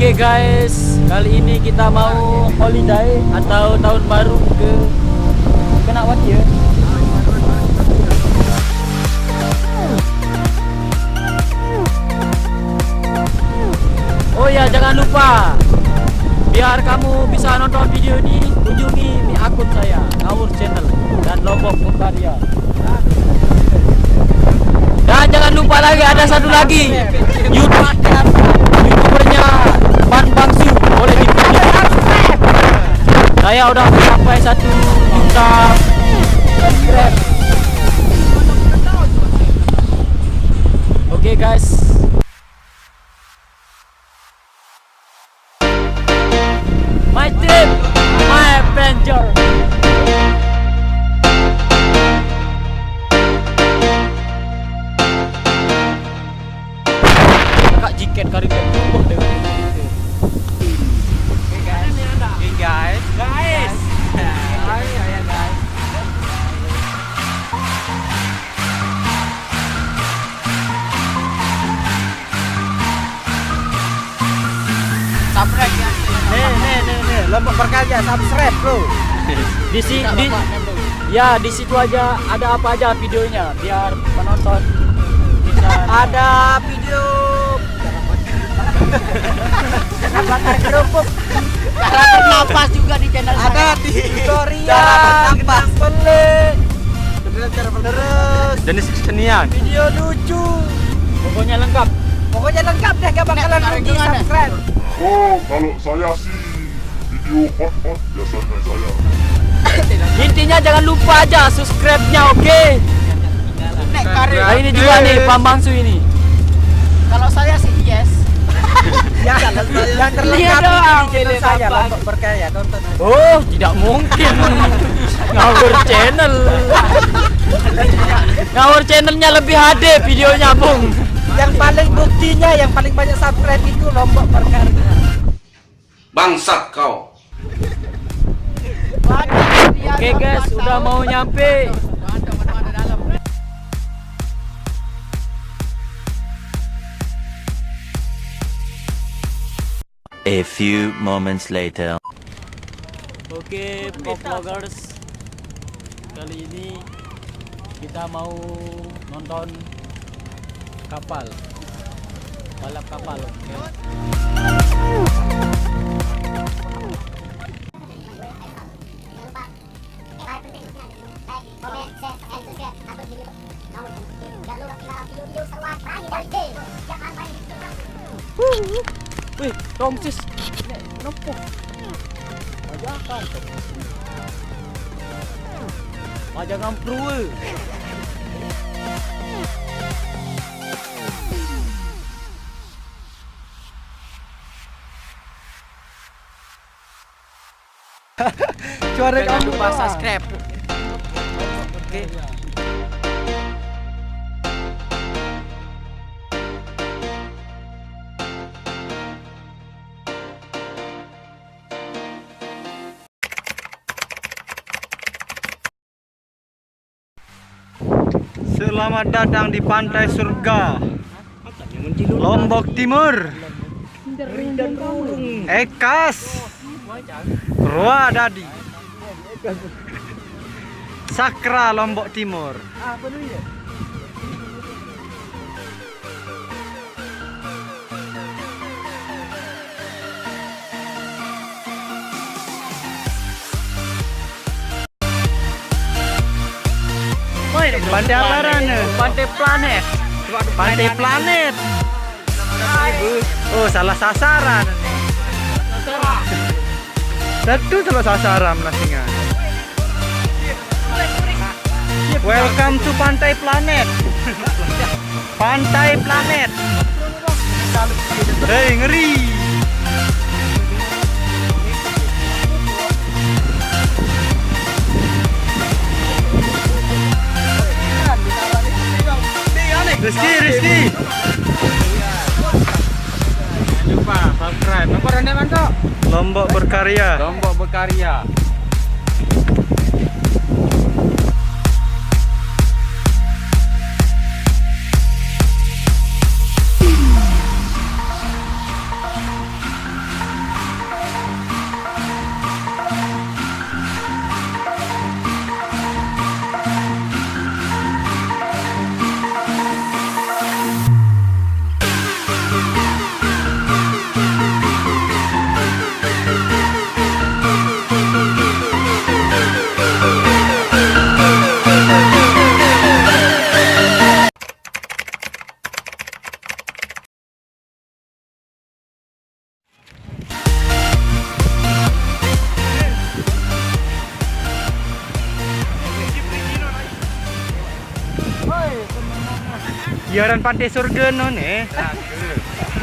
Oke guys, kali ini kita mau holiday atau tahun baru ke Kenawati ya. Oh ya, jangan lupa biar kamu bisa nonton video ini, kunjungi akun saya, Ngawur Channel dan Lombok Berkarya. Dan jangan lupa lagi ada satu lagi, YouTubernya Ban Bangsu, boleh dipilih. Saya udah sampai 1 juta subscribe. Oke guys. My trip, my adventure. Kak jiket karikan tubuh dengan itu. Oke guys. Oke guys. Guys. Ayo ya guys. Subscribe ya. Nih, Lombok Berkarya, subscribe bro. Di situ aja ada apa aja videonya biar penonton bisa. Ada video cara bakar kerupuk, cara bernapas juga di channel saya. Ada di tutorial bernapas, terus jenis kesenian, video lucu, pokoknya lengkap deh, gak bakalan rugi. Subscribe. Oh, kalau saya sih video hot biasanya saya. Intinya jangan lupa aja subscribe-nya, oke? Nah, ini juga nih Pak Bangsu ini. Kalau saya sih yes. Yang terlengkap di channel saya, Lombok Berkarya, tonton aja. Oh, tidak mungkin. Ngawur Channel. Ngawur Channelnya lebih HD videonya, Bung. Yang paling buktinya, yang paling banyak subscribe itu Lombok Berkarya. Bangsat kau. Oke guys, udah mau nyampe. A few moments later. Oke, vloggers. Kali ini kita mau nonton kapal. Balap kapal, oke. Wih, tongsis. Kenapa? Pajakan. Pajangan pro. Jangan lupa subscribe. Oke. Selamat datang di pantai surga Lombok Timur. Ekas Purwadadi Sakra Lombok Timur. Pantai Alarana, Pantai Planet. Pantai Planet. Oh, salah sasaran. Tentu salah sasaran nasingan. Welcome to Pantai Planet. Pantai Planet. Hei, ngeri. Rizky. Jangan lupa subscribe. Nomor anda mana? Lombok Berkarya. Lombok Berkarya. Ya orang pantai surga no nih.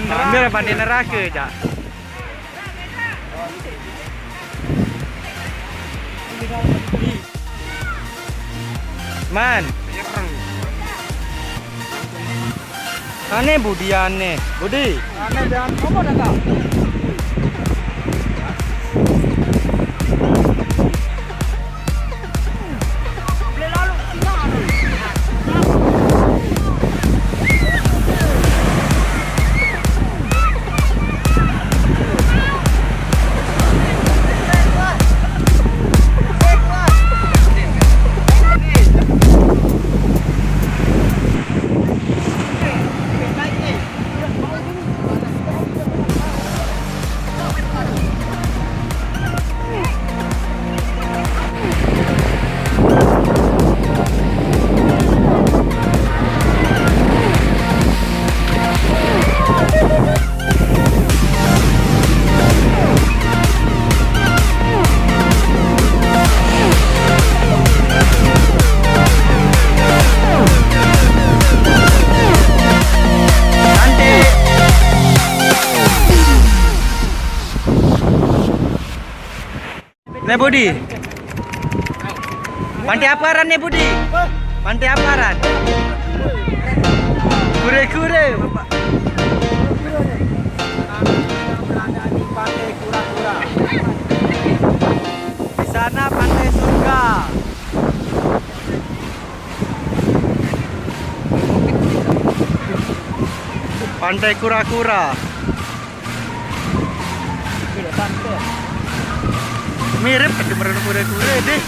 Ambil pantai neraka cak. Man. Aneh Budi aneh. Budi. Aneh dan kamu ada kak? Nih Budi. Pantai Aparan nih Budi. Pantai Aparan. Kure-kure. Berada di pantai kura-kura. Di sana pantai surga. Pantai kura-kura. Mirip kedemeran kure-kure deh.